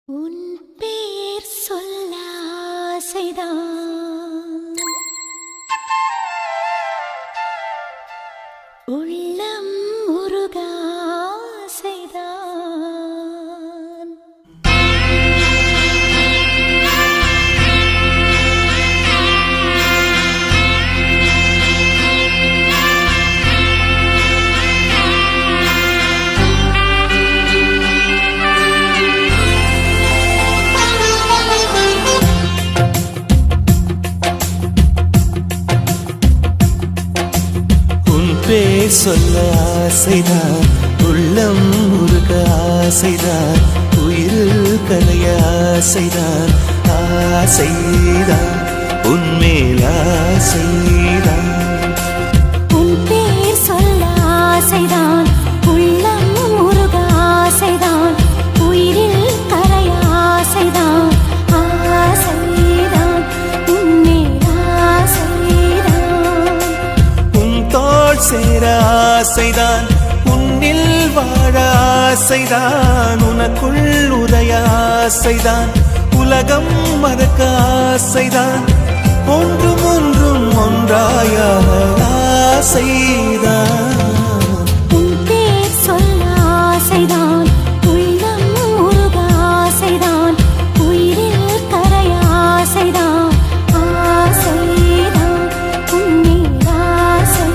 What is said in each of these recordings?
உன் பேர் சொல்ல ஆசைதான், உள்ளம் உருக ஆசைதான். பேர் சொல்ல ஆசைதான், உள்ளம் முருக ஆசைதான், உயிரில் கலைய ஆசைதான், ஆசைதான் உன்மேல் ஆசைதான். உன் பேர் சொல்ல ஆசைதான், உள்ளம் முருக ஆசைதான், உயிரில் கலைய ஆசைதான், ஆசைதான் உன்மேல் ஆசைதான். உன் தோள் சேர ஆசைதான், உன்னில் வாழ ஆசைதான், உனக்குள் உதய ஆசைதான், உலகம் மறக்க ஆசைதான், ஒன்றும் ஒன்றும் ஒன்றாயாக ஆசைதான். உன் பேர் சொல்ல ஆசைதான், உள்ளம் முருக ஆசைதான், உயிரில் கரைய ஆசைதான், ஆசைதான் உன்மேல் ஆசைதான்.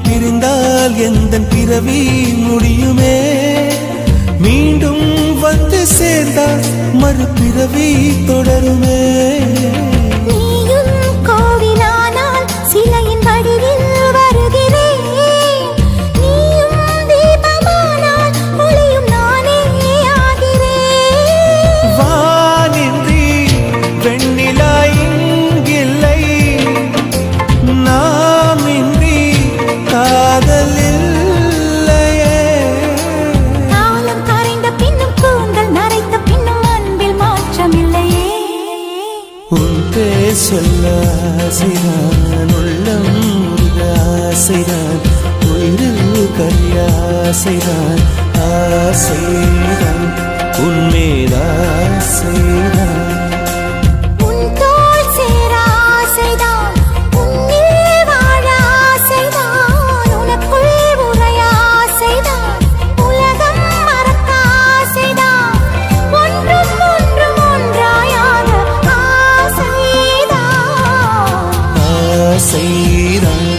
பிரிந்தால் எந்தன் பிறவி முடியுமே, மீண்டும் வந்து சேர்ந்தால் மறுபிறவி தொடருமே. நீயும் கோவிலானால் சிலையின் வடிவில் வருகிறேன், நீயும் தீபமானால் ஒளியும் நானே ஆகிறேன். வானின்றி வெண்ணிலா இங்கில்லை, நாமின்றி காதல் இல்லையே. காலம் கரைந்த பின்னும் கூந்தல் நரைத்த பின்னும் அன்பில் மாற்றம் இல்லையே. உன் பேர் சொல்ல ஆசைதான், உள்ளம் முருக ஆசைதான், உயிரில் கரிய ஆசைதான், ஆசைதான் உன்மேல் ஆசைதான். உன் தோள் சேர ஆசைதான், உன்னில் வாழ ஆசைதான், உனக்குள் உறைய ஆசைதான், உலகம் மறக்க ஆசைதான், ஒன்றும் ஒன்றும் ஒன்றாயாக ஆசைதான். ஆசைதான்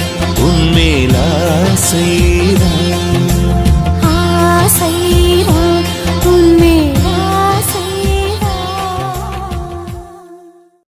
உன்மேல் ஆசை.